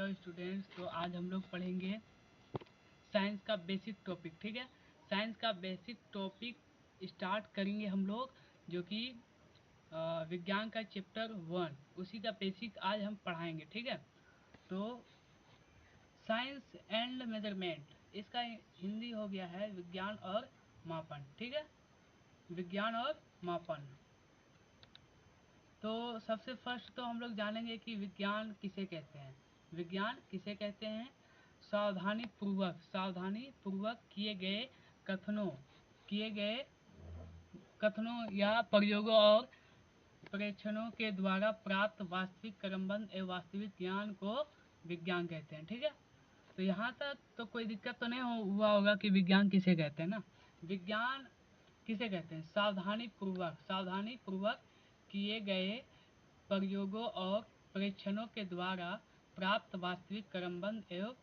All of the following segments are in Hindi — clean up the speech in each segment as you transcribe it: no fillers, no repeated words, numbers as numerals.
हेलो स्टूडेंट्स, तो आज हम लोग पढ़ेंगे साइंस का बेसिक टॉपिक। ठीक है, साइंस का बेसिक टॉपिक स्टार्ट करेंगे हम लोग, जो कि विज्ञान का चैप्टर 1, उसी का बेसिक आज हम पढ़ाएंगे। ठीक है, तो साइंस एंड मेजरमेंट, इसका हिंदी हो गया है विज्ञान और मापन। ठीक है, विज्ञान और मापन। तो सबसे फर्स्ट तो हम लोग जानेंगे कि विज्ञान किसे कहते हैं। विज्ञान किसे कहते हैं? सावधानी पूर्वक किए गए कथनों या प्रयोगों और परीक्षणों के द्वारा प्राप्त वास्तविक क्रमबद्ध एवं वास्तविक ज्ञान को विज्ञान कहते हैं। ठीक है, तो यहाँ तक तो कोई दिक्कत तो नहीं हुआ होगा कि विज्ञान किसे कहते हैं ना। विज्ञान किसे कहते हैं? सावधानी पूर्वक किए गए प्रयोगों और परीक्षणों के द्वारा प्राप्त वास्तविक क्रमबद्ध एवं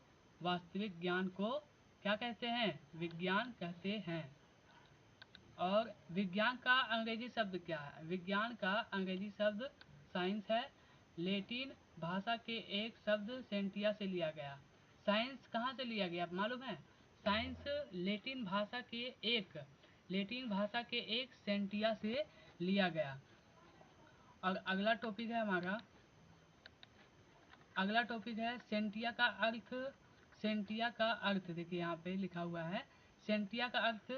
वास्तविक ज्ञान को क्या कहते हैं? विज्ञान कहते हैं। और विज्ञान का अंग्रेजी शब्द क्या है? विज्ञान का अंग्रेजी शब्द साइंस है। लैटिन भाषा के एक शब्द सेंटिया से लिया गया। साइंस कहाँ से लिया गया मालूम है? साइंस लैटिन भाषा के एक सेंटिया से लिया गया। और अगला टॉपिक है हमारा, अगला टॉपिक है सेंटिया का अर्थ। सेंटिया का अर्थ देखिए यहाँ पे लिखा हुआ है। सेंटिया का अर्थ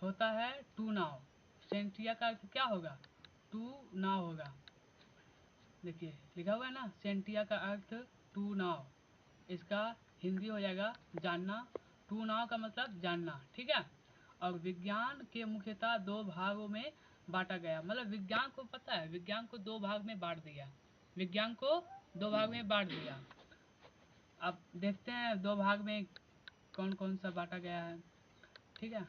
होता है टू नाव। सेंटिया का अर्थ क्या होगा? टू नाव होगा। देखिए लिखा हुआ है ना, सेंटिया का अर्थ टू नाव। इसका हिंदी हो जाएगा जानना। टू नाव का मतलब जानना। ठीक है, और विज्ञान के मुख्यतः दो भागों में बांटा गया। मतलब विज्ञान को पता है, विज्ञान को दो भाग में बांट दिया। विज्ञान को दो भाग में बांट दिया। अब देखते हैं दो भाग में कौन कौन सा बांटा गया है। ठीक है,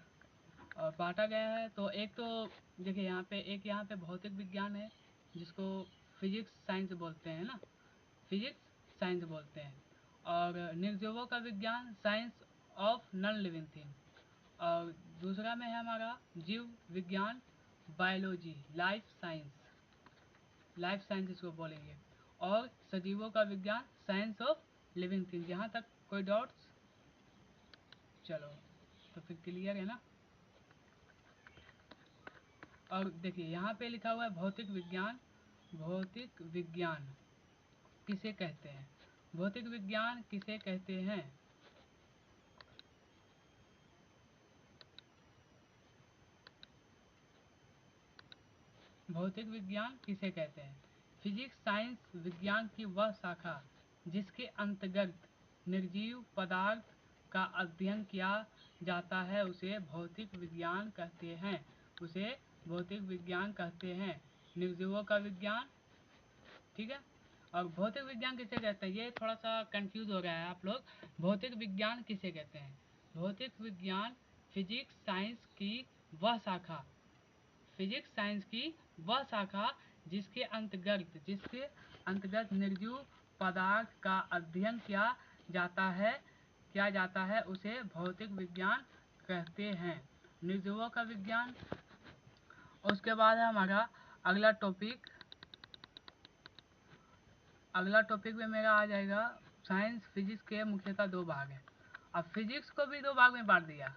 और बांटा गया है तो एक तो देखिए यहाँ पे एक यहाँ पे भौतिक विज्ञान है, जिसको फिजिक्स साइंस बोलते हैं ना, फिजिक्स साइंस बोलते हैं। और निर्जीवों का विज्ञान, science of non living thing. और दूसरा में है हमारा जीव विज्ञान, बायोलॉजी, लाइफ साइंस इसको बोलेंगे। और सजीवों का विज्ञान, साइंस ऑफ लिविंग थिंग। यहाँ तक कोई डाउट्स? चलो तो फिर क्लियर है ना। और देखिए यहाँ पे लिखा हुआ है भौतिक विज्ञान। भौतिक विज्ञान किसे कहते हैं? भौतिक विज्ञान किसे कहते हैं? भौतिक विज्ञान किसे कहते हैं? फिजिक्स साइंस विज्ञान की वह शाखा जिसके अंतर्गत निर्जीव पदार्थ का अध्ययन किया जाता है, उसे भौतिक विज्ञान कहते हैं। उसे भौतिक विज्ञान कहते हैं। निर्जीवों का विज्ञान। ठीक है, और भौतिक विज्ञान किसे कहते हैं? ये थोड़ा सा कंफ्यूज हो रहा है आप लोग। भौतिक विज्ञान किसे कहते हैं? भौतिक विज्ञान फिजिक्स साइंस की वह शाखा, फिजिक्स साइंस की वह शाखा जिसके अंतर्गत निर्जीव पदार्थ का अध्ययन किया जाता है, उसे भौतिक विज्ञान कहते हैं। निर्जीवों का विज्ञान। उसके बाद है हमारा अगला टॉपिक। अगला टॉपिक में मेरा आ जाएगा साइंस फिजिक्स के मुख्यतः दो भाग हैं। अब फिजिक्स को भी दो भाग में बांट दिया।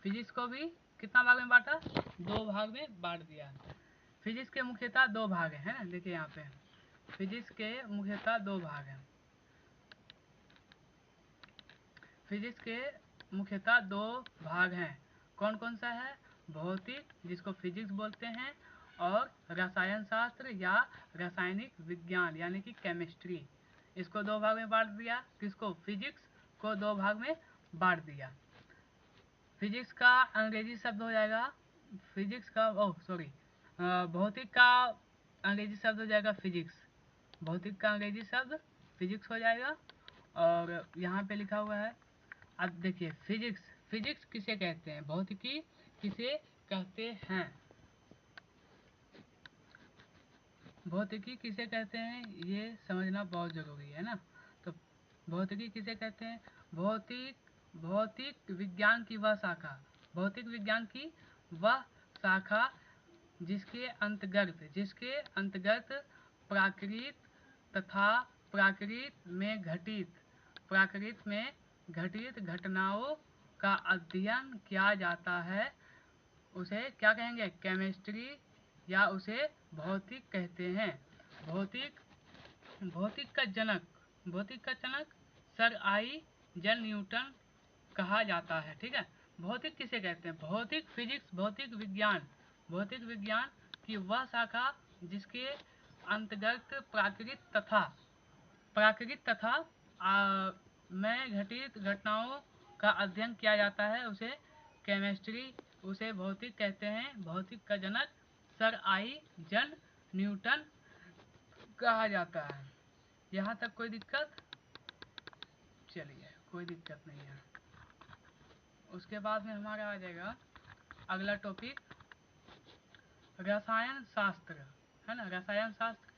फिजिक्स को भी कितना भाग में बांटा? दो भाग में बांट दिया। फिजिक्स के मुख्यतः दो भाग हैं ना, देखिए यहाँ पे फिजिक्स के मुख्यतः दो भाग हैं। फिजिक्स के मुख्यतः दो भाग हैं। कौन कौन सा है? भौतिक, जिसको फिजिक्स बोलते हैं, और रसायन शास्त्र या रासायनिक विज्ञान यानी कि केमिस्ट्री। इसको दो भाग में बांट दिया। किसको? फिजिक्स को दो भाग में बांट दिया। फिजिक्स का अंग्रेजी शब्द हो जाएगा भौतिक का अंग्रेजी शब्द हो जाएगा फिजिक्स। भौतिक का अंग्रेजी शब्द फिजिक्स हो जाएगा। और यहाँ पे लिखा हुआ है, अब देखिए फिजिक्स किसे कहते हैं? भौतिकी किसे कहते हैं? भौतिकी किसे कहते हैं ये समझना बहुत जरूरी है ना। तो भौतिकी किसे कहते हैं? भौतिक विज्ञान की वह शाखा, भौतिक विज्ञान की वह शाखा जिसके अंतर्गत प्राकृत तथा प्राकृत में घटित घटनाओं का अध्ययन किया जाता है उसे क्या कहेंगे? केमिस्ट्री, या उसे भौतिक कहते हैं। भौतिक का जनक सर आई जन न्यूटन कहा जाता है। ठीक है, भौतिक किसे कहते हैं? भौतिक फिजिक्स, भौतिक विज्ञान की वह शाखा जिसके अंतर्गत प्राकृतिक तथा में घटित घटनाओं का अध्ययन किया जाता है उसे केमिस्ट्री, उसे भौतिक कहते हैं। भौतिक का जनक सर आई जन न्यूटन कहा जाता है। यहाँ तक कोई दिक्कत? चलिए, कोई दिक्कत नहीं है। उसके बाद में हमारा आ जाएगा अगला टॉपिक रसायन शास्त्र, है ना। रसायन शास्त्र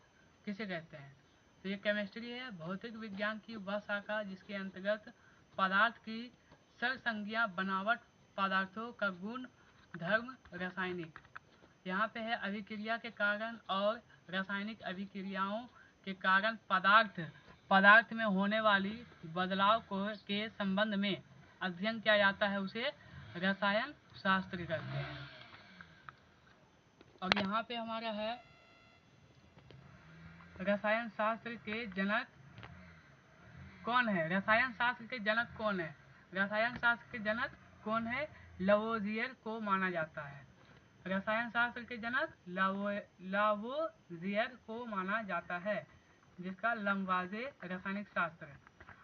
किसे कहते हैं? तो ये केमिस्ट्री है, भौतिक विज्ञान की वह शाखा जिसके अंतर्गत पदार्थ की सरसंज्ञा, बनावट, पदार्थों का गुण धर्म, रासायनिक, यहाँ पे है अभिक्रिया के कारण और रासायनिक अभिक्रियाओं के कारण पदार्थ में होने वाली बदलाव के संबंध में अध्ययन किया जाता है उसे रसायन शास्त्र कहते हैं। और यहाँ पे हमारा है रसायन शास्त्र के जनक कौन है? रसायन शास्त्र के जनक कौन है? रसायन शास्त्र के जनक कौन है? लावोजियर को माना जाता है। रसायन शास्त्र के जनक लावोजियर को माना जाता है, जिसका लंबाजे रासायनिक शास्त्र है।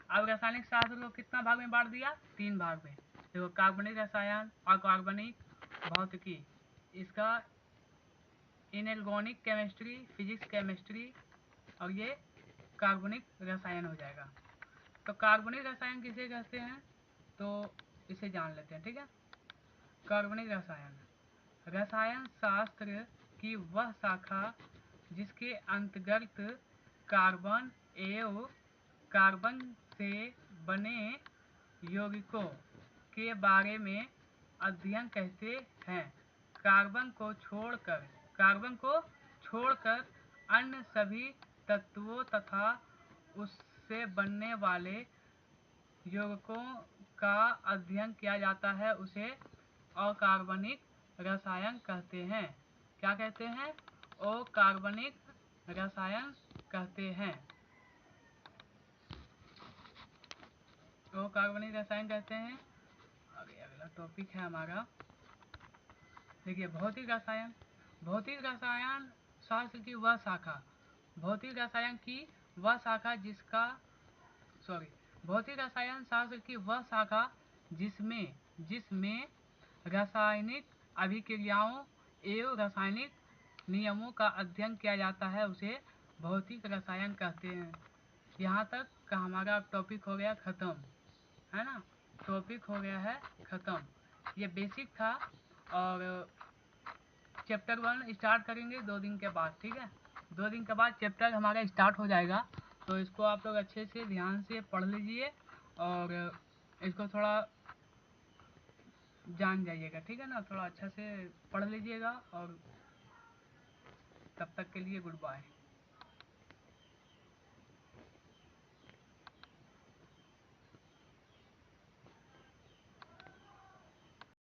अब रासायनिक शास्त्र को कितना भाग में बांट दिया? 3 भाग में। देखो, कार्बनिक रसायन, अकार्बनिक भौतिकी, इसका इनऑर्गेनिक केमिस्ट्री, फिजिक्स केमिस्ट्री, और ये कार्बनिक रसायन हो जाएगा। तो कार्बनिक रसायन किसे कहते हैं? तो इसे जान लेते हैं। ठीक है, कार्बनिक रसायन शास्त्र की वह शाखा जिसके अंतर्गत कार्बन एवं कार्बन से बने यौगिकों के बारे में अध्ययन कहते हैं। कार्बन को छोड़कर अन्य सभी तत्वों तथा उससे बनने वाले यौगिकों का अध्ययन किया जाता है उसे अकार्बनिक रसायन कहते हैं। क्या कहते हैं? अकार्बनिक रसायन कहते हैं। अकार्बनिक रसायन कहते हैं। आगे अगला टॉपिक है हमारा, देखिए भौतिक रसायन शास्त्र की वह शाखा, भौतिक रसायन शास्त्र की वह शाखा जिसमें रासायनिक अभिक्रियाओं एवं रासायनिक नियमों का अध्ययन किया जाता है उसे भौतिक रसायन कहते हैं। यहाँ तक का हमारा टॉपिक हो गया खत्म, है ना। टॉपिक हो गया है खत्म। ये बेसिक था और चैप्टर 1 स्टार्ट करेंगे 2 दिन के बाद। ठीक है, 2 दिन के बाद चैप्टर हमारा स्टार्ट हो जाएगा, तो इसको आप लोग अच्छे से ध्यान से पढ़ लीजिए और इसको थोड़ा जान जाइएगा। ठीक है ना, थोड़ा अच्छा से पढ़ लीजिएगा और तब तक के लिए गुड बाय।